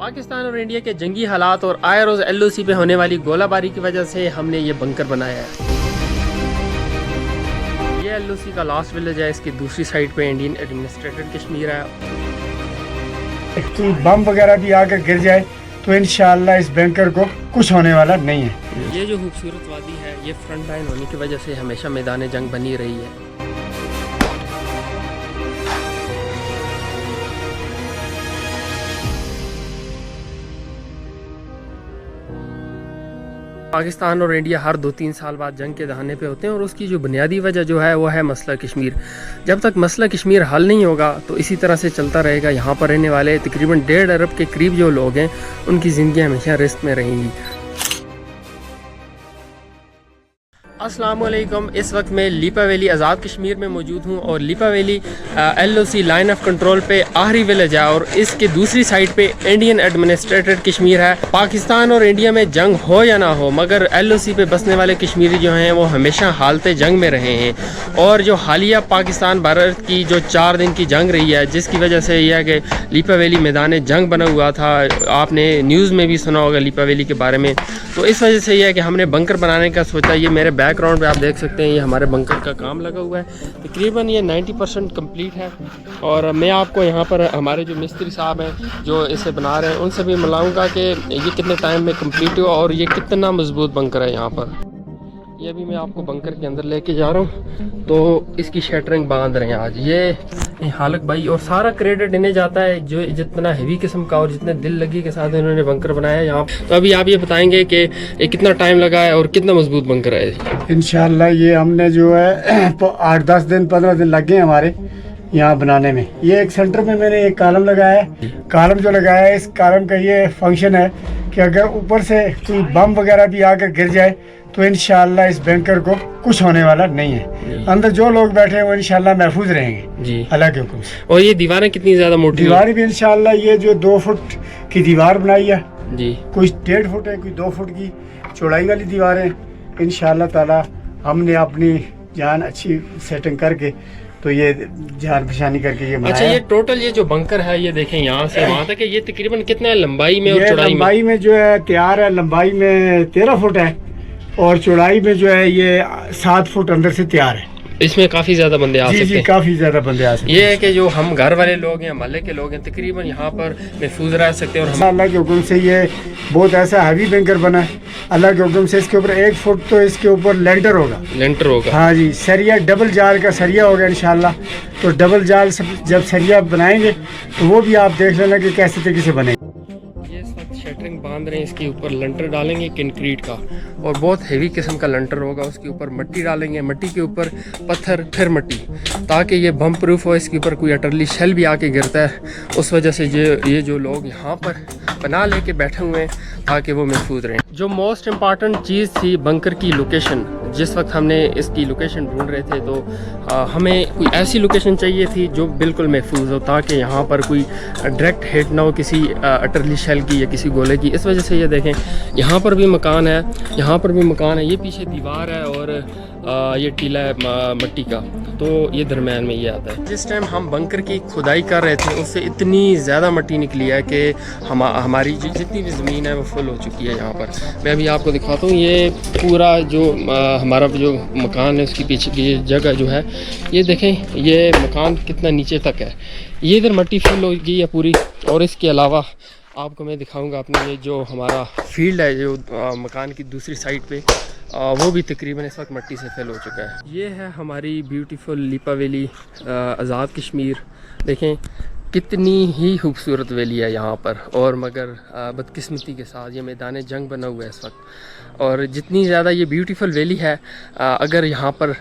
पाकिस्तान और इंडिया के जंगी हालात और आए रोज़ LOC पे होने वाली गोलाबारी की वजह से हमने ये बंकर बनाया है। ये LOC का लास्ट विलेज है। इसकी दूसरी साइड पे इंडियन एडमिनिस्ट्रेटेड कश्मीर है। तो बम वगैरह भी आकर गिर जाए तो इंशाअल्लाह इस बंकर को कुछ होने वाला नहीं है। ये जो खूबसूरत वादी है ये फ्रंट लाइन होने की वजह से हमेशा मैदान जंग बनी रही है। पाकिस्तान और इंडिया हर 2-3 साल बाद जंग के दहाने पे होते हैं और उसकी जो बुनियादी वजह जो है वो है मसला कश्मीर। जब तक मसला कश्मीर हल नहीं होगा तो इसी तरह से चलता रहेगा। यहाँ पर रहने वाले तकरीबन 1.5 अरब के करीब जो लोग हैं उनकी ज़िंदगी हमेशा रिस्क में रहेंगी। अस्सलाम वालेकुम। इस वक्त मैं लीपा वैली आज़ाद कश्मीर में मौजूद हूँ और Leepa valley LOC line of control पे आखिरी विलेज है और इसके दूसरी साइड पे इंडियन एडमिनिस्ट्रेटेड कश्मीर है। पाकिस्तान और इंडिया में जंग हो या ना हो मगर LOC पे बसने वाले कश्मीरी जो हैं वो हमेशा हालत जंग में रहे हैं। और जो हालिया पाकिस्तान भारत की जो 4 दिन की जंग रही है जिसकी वजह से यह है कि लीपा वैली मैदान जंग बना हुआ था। आपने न्यूज़ में भी सुना होगा लीपा वैली के बारे में। तो इस वजह से यह है कि हमने बंकर बनाने का सोचा। ये मेरे बैकग्राउंड पे आप देख सकते हैं ये हमारे बंकर का काम लगा हुआ है। तकरीबन ये 90% कंप्लीट है और मैं आपको यहाँ पर हमारे जो मिस्त्री साहब हैं जो इसे बना रहे हैं उनसे भी मिलाऊंगा कि ये कितने टाइम में कंप्लीट हुआ और ये कितना मजबूत बंकर है। यहाँ पर ये अभी मैं आपको बंकर के अंदर लेके जा रहा हूँ तो इसकी शटरिंग बांध रहे हैं आज ये हालक भाई और सारा क्रेडिट इन्हें जाता है जो जितना हेवी किस्म का और जितने दिल लगी के साथ इन्होंने बंकर बनाया है यहाँ। तो अभी आप ये बताएंगे कि ये कितना टाइम लगा है और कितना मजबूत बंकर है। इंशाअल्लाह ये हमने जो है 8-10 दिन 15 दिन लग गए हमारे यहाँ बनाने में। ये एक सेंटर में मैंने एक कॉलम लगाया है। कॉलम जो लगाया है इस कॉलम का ये फंक्शन है कि अगर ऊपर से कोई बम वगैरह भी आकर गिर जाए तो इंशाअल्लाह इस बंकर को कुछ होने वाला नहीं है। अंदर जो लोग बैठे हैं वो इंशाअल्लाह महफूज रहेंगे जी अल्लाह के हुक्म से। और ये दीवारें कितनी ज्यादा मोटी? दीवारें भी इंशाअल्लाह ये जो 2 फुट की दीवार बनाई है जी, कोई 1.5 फुट है कोई 2 फुट की चौड़ाई वाली दीवारें इंशाअल्लाह ताला हमने अपनी जान अच्छी सेटिंग करके तो ये जान पहचानी करके ये अच्छा ये टोटल ये जो बंकर है ये देखें यहाँ से वहाँ तक ये तकरीबन कितना है लंबाई में और चौड़ाई में? लंबाई में जो है तैयार है, लंबाई में 13 फुट है और चौड़ाई में जो है ये 7 फुट अंदर से तैयार है। इसमें काफी ज्यादा बंदे आ सकते हैं। काफी ज्यादा बंदे आ सकते हैं। ये है कि जो हम घर वाले लोग हैं मोहल्ले के लोग हैं तकरीबन यहाँ पर महफूज रह सकते हैं। और अल्लाह के हुक्म से ये बहुत ऐसा हैवी बंकर बना है। अल्लाह के हुक्म से इसके ऊपर 1 फुट तो इसके ऊपर लेंटर होगा। हाँ जी, सरिया डबल जाल का सरिया होगा इंशाल्लाह। तो डबल जाल जब सरिया बनाएंगे तो वो भी आप देख लेना कि कैसे तरीके से बनेगा। शटरिंग बांध रहे हैं, इसके ऊपर लंटर डालेंगे कंक्रीट का और बहुत हेवी किस्म का लंटर होगा। उसके ऊपर मिट्टी डालेंगे, मिट्टी के ऊपर पत्थर फिर मिट्टी ताकि ये बम प्रूफ हो। इसके ऊपर कोई अटरली शेल भी आके गिरता है उस वजह से ये जो लोग यहाँ पर बना लेके बैठे हुए हैं ताकि वो महफूज रहें। जो मोस्ट इम्पॉर्टेंट चीज़ थी बंकर की लोकेशन। जिस वक्त हमने इसकी लोकेशन ढूंढ रहे थे तो हमें कोई ऐसी लोकेशन चाहिए थी जो बिल्कुल महफूज हो ताकि यहाँ पर कोई डायरेक्ट हिट ना हो किसी अटरली शेल की या किसी गोले की। इस वजह से ये देखें यहाँ पर भी मकान है, यहाँ पर भी मकान है, ये पीछे दीवार है और ये टीला है मिट्टी का। तो ये दरम्यान में ये आता है। जिस टाइम हम बंकर की खुदाई कर रहे थे उससे इतनी ज़्यादा मिट्टी निकली है कि हमारी जितनी भी ज़मीन है वो फुल हो चुकी है। यहाँ पर मैं अभी आपको दिखाता हूँ ये पूरा जो हमारा जो मकान है उसकी पीछे की जगह जो है ये देखें ये मकान कितना नीचे तक है। ये इधर मिट्टी फुल हो गई है पूरी। और इसके अलावा आपको मैं दिखाऊंगा अपने ये जो हमारा फील्ड है जो मकान की दूसरी साइड पे वो भी तकरीबन इस वक्त मिट्टी से फिल हो चुका है। ये है हमारी ब्यूटीफुल लीपा वैली आज़ाद कश्मीर। देखें कितनी ही खूबसूरत वैली है यहाँ पर। और मगर बदकिस्मती के साथ ये मैदान जंग बना हुआ है इस वक्त। और जितनी ज़्यादा ये ब्यूटीफुल वैली है अगर यहाँ पर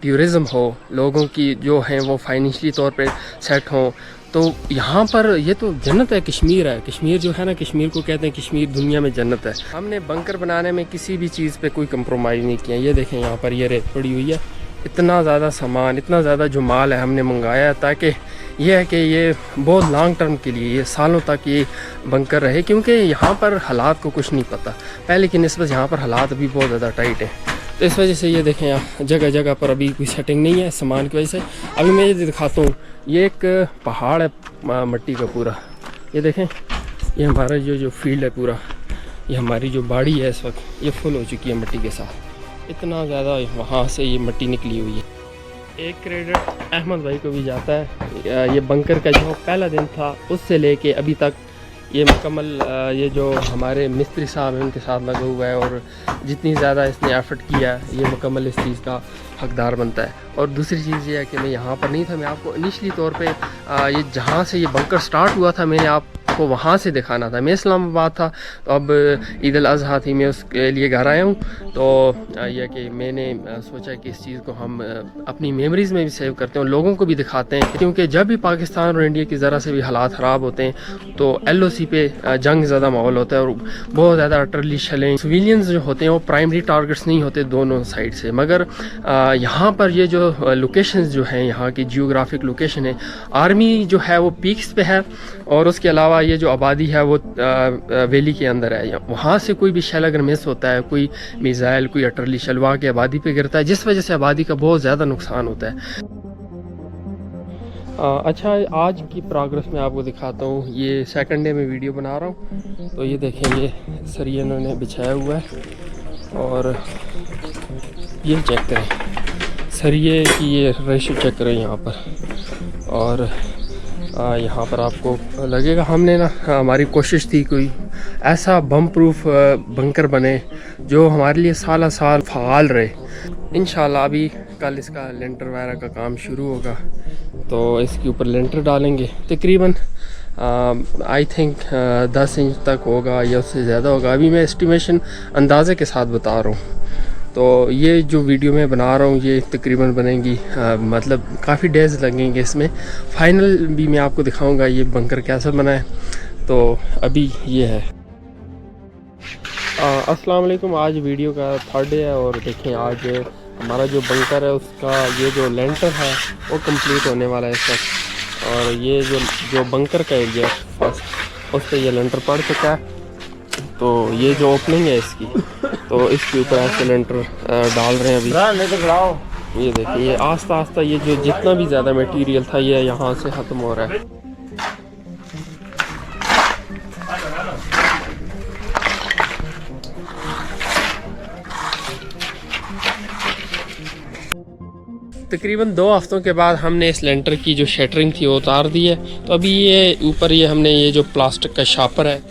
टूरिज़म हो, लोगों की जो हैं वो फाइनेंशियली तौर पे सेट हों तो यहाँ पर ये तो जन्नत है। कश्मीर है, कश्मीर जो है ना, कश्मीर को कहते हैं कश्मीर दुनिया में जन्नत है। हमने बंकर बनाने में किसी भी चीज़ पे कोई कंप्रोमाइज़ नहीं किया। ये देखें यहाँ पर ये रेत पड़ी हुई है। इतना ज़्यादा सामान, इतना ज़्यादा जो माल है हमने मंगाया है ताकि ये है कि ये बहुत लॉन्ग टर्म के लिए ये सालों तक ये बंकर रहे। क्योंकि यहाँ पर हालात को कुछ नहीं पता पहले की निस्बत यहाँ पर हालात भी बहुत ज़्यादा टाइट है। तो इस वजह से ये देखें यहाँ जगह जगह पर अभी कोई सेटिंग नहीं है सामान की वजह से। अभी मैं ये दिखाता हूँ, ये एक पहाड़ है मिट्टी का पूरा, ये देखें ये हमारा जो फील्ड है पूरा, ये हमारी जो बाड़ी है इस वक्त ये फुल हो चुकी है मिट्टी के साथ। इतना ज़्यादा वहाँ से ये मिट्टी निकली हुई है। एक क्रेडिट अहमद भाई को भी जाता है। ये बंकर का जो पहला दिन था उससे लेके अभी तक ये मुकम्मल ये जो हमारे मिस्त्री साहब हैं उनके साथ लगा हुआ है, और जितनी ज़्यादा इसने एफ़र्ट किया है ये मुकम्मल इस चीज़ का हकदार बनता है। और दूसरी चीज़ ये है कि मैं यहाँ पर नहीं था, मैं आपको इनिशली तौर पे ये जहाँ से ये बंकर स्टार्ट हुआ था मैंने आपको वहाँ से दिखाना था। मैं इस्लामाबाद था, तो अब ईद अल अज़हा थी, मैं उसके लिए घर आया हूँ। तो यह कि मैंने सोचा कि इस चीज़ को हम अपनी मेमोरीज़ में भी सेव करते हैं और लोगों को भी दिखाते हैं, क्योंकि जब भी पाकिस्तान और इंडिया की ज़रा से भी हालात ख़राब होते हैं तो LOC पे जंग ज़्यादा माहौल होता है और बहुत ज़्यादा अटरली शलें सिविलियंस जो होते हैं वो प्राइमरी टारगेट्स नहीं होते दोनों साइड से। मगर यहाँ पर ये जो लोकेशंस जो हैं, यहाँ की जियोग्राफिक लोकेशन है, आर्मी जो है वो पीक्स पे है और उसके अलावा ये जो आबादी है वो वैली के अंदर है। वहाँ से कोई भी शेल अगर मिस होता है, कोई मिसाइल कोई अटरली शलवा के आबादी पे गिरता है, जिस वजह से आबादी का बहुत ज़्यादा नुकसान होता है। अच्छा, आज की प्रोग्रेस में आपको दिखाता हूँ। ये सेकंड डे में वीडियो बना रहा हूँ। तो ये देखें, ये सरिया इन्होंने बिछाया हुआ है और ये चेक करें सरिये की ये रेशो चेक करें यहाँ पर। और यहाँ पर आपको लगेगा हमने ना हमारी कोशिश थी कोई ऐसा बम प्रूफ बंकर बने जो हमारे लिए साल साल फ़ाल रहे। इंशाल्लाह अभी कल इसका लेंटर वगैरह का काम शुरू होगा, तो इसके ऊपर लेंटर डालेंगे। तकरीबन आई थिंक 10 इंच तक होगा या उससे ज़्यादा होगा। अभी मैं एस्टिमेशन अंदाज़े के साथ बता रहा हूँ। तो ये जो वीडियो मैं बना रहा हूँ ये तकरीबन बनेगी मतलब काफ़ी डेज़ लगेंगे इसमें। फ़ाइनल भी मैं आपको दिखाऊंगा ये बंकर कैसा बना है। तो अभी ये है। अस्सलाम वालेकुम। आज वीडियो का थर्ड डे है और देखें आज हमारा जो बंकर है उसका ये जो लेंटर है वो कंप्लीट होने वाला है इस वक्त। और ये जो बंकर का एरिया फर्स्ट उस पर यह लेंटर पड़ चुका है। तो ये जो ओपनिंग है इसकी, तो इसके ऊपर ऐसे लेंटर डाल रहे हैं अभी। ये देखिए, ये आस्ता आस्ता ये जो जितना भी ज़्यादा मटेरियल था ये यहाँ से ख़त्म हो रहा है। तकरीबन 2 हफ्तों के बाद हमने इस लेंटर की जो शटरिंग थी वो उतार दी है। तो अभी ये ऊपर ये हमने ये जो प्लास्टिक का शापर है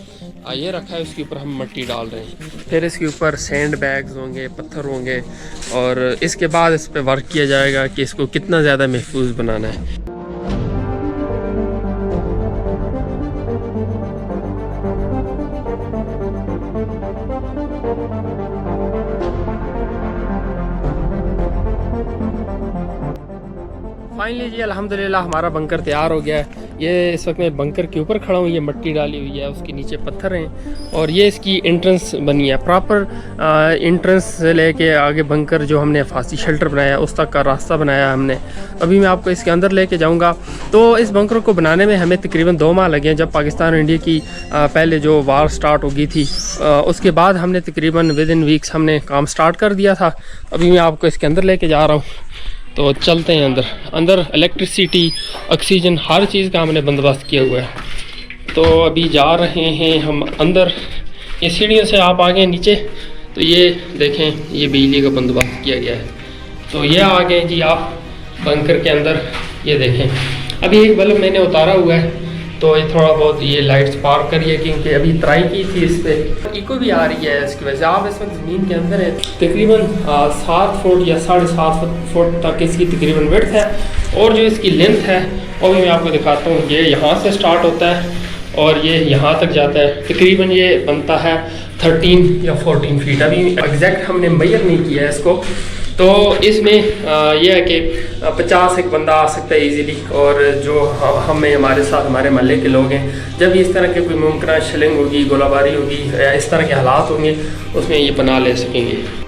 ये रखा है, उसके ऊपर हम मिट्टी डाल रहे हैं। फिर इसके ऊपर सैंड बैग्स होंगे, पत्थर होंगे और इसके बाद इस पर वर्क किया जाएगा कि इसको कितना ज़्यादा महफूज बनाना है। फाइनली जी अल्हम्दुलिल्लाह हमारा बंकर तैयार हो गया है। ये इस वक्त मैं बंकर के ऊपर खड़ा हूँ, ये मिट्टी डाली हुई है, उसके नीचे पत्थर हैं और ये इसकी एंट्रेंस बनी है। प्रॉपर एंट्रेंस से लेके आगे बंकर जो हमने फांसी शेल्टर बनाया उस तक का रास्ता बनाया हमने। अभी मैं आपको इसके अंदर लेके जाऊँगा। तो इस बंकर को बनाने में हमें तकरीबन 2 माह लगे। जब पाकिस्तान और इंडिया की पहले जो वार स्टार्ट हो गई थी उसके बाद हमने तकरीबन विदिन वीक्स हमने काम स्टार्ट कर दिया था। अभी मैं आपको इसके अंदर लेके जा रहा हूँ। तो चलते हैं अंदर इलेक्ट्रिसिटी, ऑक्सीजन, हर चीज़ का हमने बंदोबस्त किया हुआ है। तो अभी जा रहे हैं हम अंदर। ये सीढ़ियों से आप आ गए नीचे, तो ये देखें ये बिजली का बंदोबस्त किया गया है। तो ये आ गए जी आप बंकर के अंदर। ये देखें अभी एक बल्ब मैंने उतारा हुआ है, तो ये थोड़ा बहुत ये लाइट स्पार्क करिए क्योंकि अभी तराई की थी इस पर। इको भी आ रही है इसकी वजह से। आप इस वक्त ज़मीन के अंदर है। तकरीबन 7 फुट या 7.5 फुट तक इसकी तकरीबन विड्थ है और जो इसकी लेंथ है वो भी मैं आपको दिखाता हूँ। ये यहाँ से स्टार्ट होता है और ये यहाँ तक जाता है। तकरीबन ये बनता है 13 या 14 फीट। अभी एग्जैक्ट हमने मेजर नहीं किया है इसको। तो इसमें यह है कि 50 एक बंदा आ सकता है इजीली। और जो हमें हमारे साथ हमारे महल्ले के लोग हैं, जब इस तरह के कोई मुमकिन शलिंग होगी, गोलाबारी होगी या इस तरह के हालात होंगे उसमें ये बना ले सकेंगे।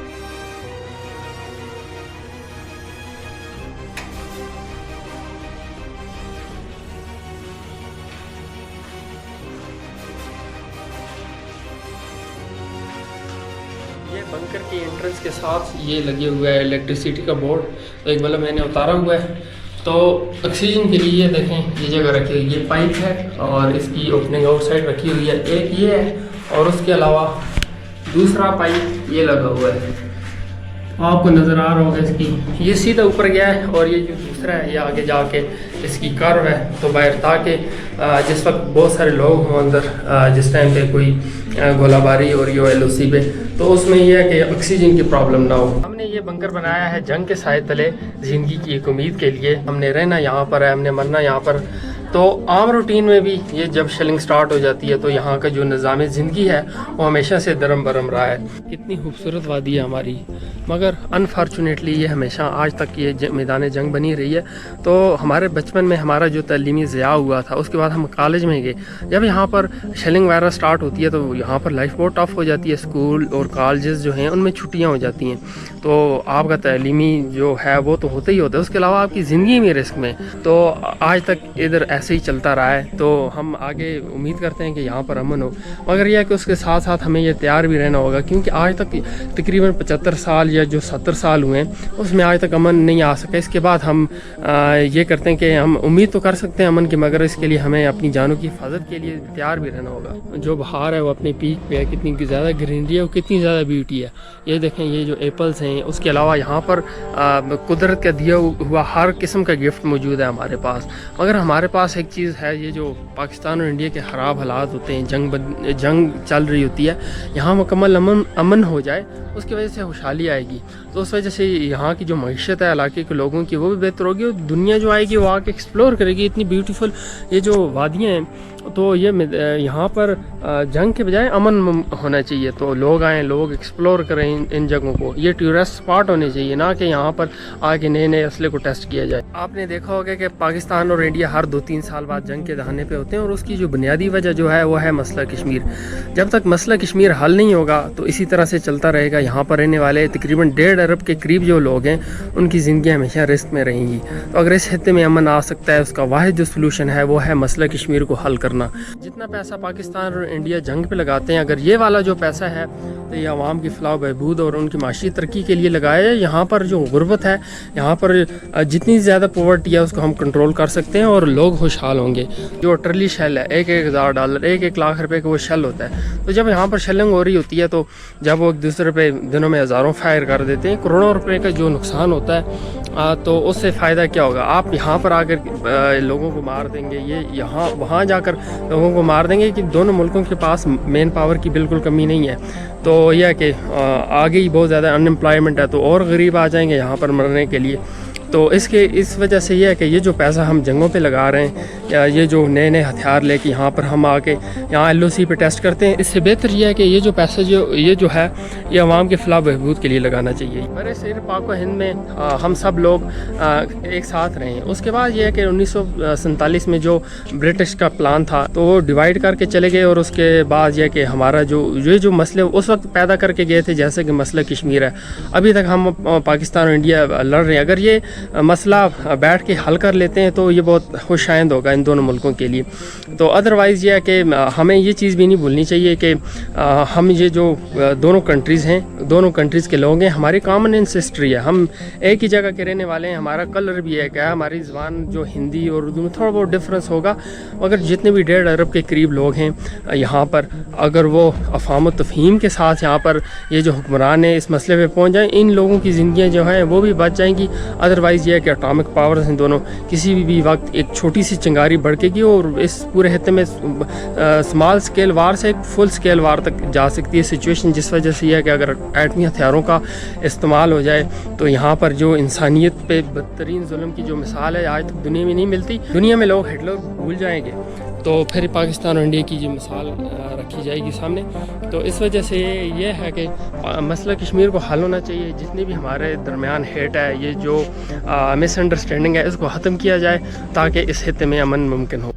ये बंकर की एंट्रेंस के साथ ये लगे हुआ है इलेक्ट्रिसिटी का बोर्ड। तो एक बल्ब मैंने उतारा हुआ है तो ऑक्सीजन के लिए ये देखें ये जगह रखी हुई, ये पाइप है और इसकी ओपनिंग आउटसाइड रखी हुई है, एक ये है और उसके अलावा दूसरा पाइप ये लगा हुआ है, आपको नज़र आ रहा होगा इसकी, ये सीधा ऊपर गया है और ये जो दूसरा है ये आगे जाके इसकी कर्व है तो बाहर, ताकि जिस वक्त बहुत सारे लोग हों अंदर, जिस टाइम पे कोई गोलाबारी और यो LOC पे, तो उसमें यह है कि ऑक्सीजन की प्रॉब्लम ना हो। हमने ये बंकर बनाया है जंग के साए तले ज़िंदगी की एक उम्मीद के लिए। हमने रहना यहाँ पर है, हमने मरना यहाँ पर। तो आम रूटीन में भी ये जब शेलिंग स्टार्ट हो जाती है तो यहाँ का जो निज़ाम ज़िंदगी है वो हमेशा से दरम बरम रहा है। कितनी खूबसूरत वादी है हमारी, मगर अनफॉर्चुनेटली ये हमेशा आज तक ये मैदान जंग बनी रही है। तो हमारे बचपन में हमारा जो तलीमी ज़िया हुआ था, उसके बाद हम कॉलेज में गए, जब यहाँ पर शेलिंग वगैरह स्टार्ट होती है तो यहाँ पर लाइफ बहुत टफ हो जाती है। स्कूल और कॉलेजेस जो हैं उनमें छुट्टियाँ हो जाती हैं, तो आपका तलीमी जो है वो तो होता ही होता है, उसके अलावा आपकी ज़िंदगी में रिस्क में। तो आज तक इधर ऐसे ही चलता रहा है, तो हम आगे उम्मीद करते हैं कि यहाँ पर अमन हो, मगर यह है कि उसके साथ साथ हमें ये तैयार भी रहना होगा, क्योंकि आज तक तकरीबन 75 साल या जो 70 साल हुए हैं उसमें आज तक अमन नहीं आ सका। इसके बाद हम ये करते हैं कि हम उम्मीद तो कर सकते हैं अमन की, मगर इसके लिए हमें अपनी जानों की हिफाजत के लिए तैयार भी रहना होगा। जो बहार है वो अपने पीक पे है, कितनी ज़्यादा ग्रीनरी है और कितनी ज़्यादा ब्यूटी है। ये देखें ये जो एप्पल्स हैं, उसके अलावा यहाँ पर कुदरत का दिया हुआ हर किस्म का गिफ्ट मौजूद है हमारे पास। मगर हमारे पास एक चीज़ है, ये जो पाकिस्तान और इंडिया के ख़राब हालात होते हैं, जंग चल रही होती है, यहाँ मुकम्मल अमन हो जाए, उसकी वजह से खुशहाली आएगी। तो उस वजह से यहाँ की जो मईशत है इलाके के लोगों की वो भी बेहतर होगी, और दुनिया जो आएगी वो आके एक्सप्लोर करेगी। इतनी ब्यूटीफुल ये जो वादियाँ हैं, तो ये यहाँ पर जंग के बजाय अमन होना चाहिए, तो लोग आएँ, लोग एक्सप्लोर करें इन जगहों को। ये टूरिस्ट स्पॉट होने चाहिए, ना कि यहाँ पर आके नए नए असले को टेस्ट किया जाए। आपने देखा होगा कि पाकिस्तान और इंडिया हर 2-3 साल बाद जंग के दहाने पे होते हैं, और उसकी जो बुनियादी वजह जो है वो है मसला कश्मीर। जब तक मसला कश्मीर हल नहीं होगा तो इसी तरह से चलता रहेगा। यहाँ पर रहने वाले तकरीबन 1.5 अरब के करीब जो लोग हैं उनकी ज़िंदगी हमेशा रिस्क में रहेंगी। तो अगर इस खत्ते में अमन आ सकता है, उसका वाहिद जो सलूशन है वो है मसला कश्मीर को हल करना। जितना पैसा पाकिस्तान और इंडिया जंग पे लगाते हैं, अगर ये वाला जो पैसा है तो ये आवाम की फलाह बहबूद और उनकी माशी तरक्की के लिए लगाया जाए। यहाँ पर जो गुर्बत है, यहाँ पर जितनी ज़्यादा पॉवर्टी है उसको हम कंट्रोल कर सकते हैं और लोग खुशहाल होंगे। जो ट्रली शेल है, 1-1 हज़ार डॉलर, 1-1 लाख रुपए का वो शेल होता है। तो जब यहाँ पर शेलिंग हो रही होती है, तो जब वो एक दूसरे पे दिनों में हज़ारों फायर कर देते हैं, करोड़ों रुपए का जो नुकसान होता है, तो उससे फ़ायदा क्या होगा? आप यहाँ पर आकर लोगों को मार देंगे, ये यहाँ वहाँ जाकर लोगों को मार देंगे, कि दोनों मुल्कों के पास मेन पावर की बिल्कुल कमी नहीं है। तो यह है कि आगे ही बहुत ज़्यादा अनएम्प्लॉयमेंट है, तो और गरीब आ जाएंगे यहाँ पर मरने के लिए। तो इस वजह से ये है कि ये जो पैसा हम जंगों पे लगा रहे हैं, या ये जो नए नए हथियार लेके यहाँ पर हम आके यहाँ LOC पे टेस्ट करते हैं, इससे बेहतर ये है कि ये जो पैसा जो है ये अवाम के फलाह बहबूद के लिए लगाना चाहिए। बड़े सिर पाक हिंद में हम सब लोग एक साथ रहे हैं। उसके बाद ये है कि 1947 में जो ब्रिटिश का प्लान था, तो वो डिवाइड करके चले गए, और उसके बाद यह कि हमारा जो मसले उस वक्त पैदा करके गए थे, जैसे कि मसला कश्मीर है, अभी तक हम पाकिस्तान और इंडिया लड़ रहे हैं। अगर ये मसला बैठ के हल कर लेते हैं तो ये बहुत खुशाइंद होगा इन दोनों मुल्कों के लिए। तो अदरवाइज़ यह है कि हमें ये चीज़ भी नहीं भूलनी चाहिए कि हम ये जो दोनों कंट्रीज़ हैं, दोनों कंट्रीज़ के लोग हैं, हमारी कॉमन एंसेस्ट्री है, हम एक ही जगह के रहने वाले हैं, हमारा कलर भी है, क्या हमारी ज़बान जो हिंदी और उर्दू में थोड़ा बहुत डिफरेंस होगा, मगर जितने भी 1.5 अरब के करीब लोग हैं यहाँ पर, अगर वो अफ़ाम तफ़हीम के साथ यहाँ पर ये जो हुक्मरान है इस मसले पे पहुँच जाएँ, इन लोगों की ज़िंदगियाँ जो हैं वो भी बच जाएंगी। अदरवाइज़ ये है कि एटॉमिक पावर्स हैं दोनों, किसी भी वक्त एक छोटी सी चिंगारी भड़केगी और इस पूरे हिस्से में स्मॉल स्केल वार से एक फुल स्केल वार तक जा सकती है सिचुएशन। जिस वजह से यह है कि अगर एटमी हथियारों का इस्तेमाल हो जाए तो यहाँ पर जो इंसानियत पे बदतरीन जुल्म की जो मिसाल है आज तक दुनिया में नहीं मिलती, दुनिया में लोग हिटलर भूल जाएंगे, तो फिर पाकिस्तान और इंडिया की जो मिसाल रखी जाएगी सामने। तो इस वजह से ये है कि मसला कश्मीर को हल होना चाहिए। जितनी भी हमारे दरमियान हेट है, ये जो मिसअंडरस्टैंडिंग है, इसको ख़त्म किया जाए ताकि इस हिस्से में अमन मुमकिन हो।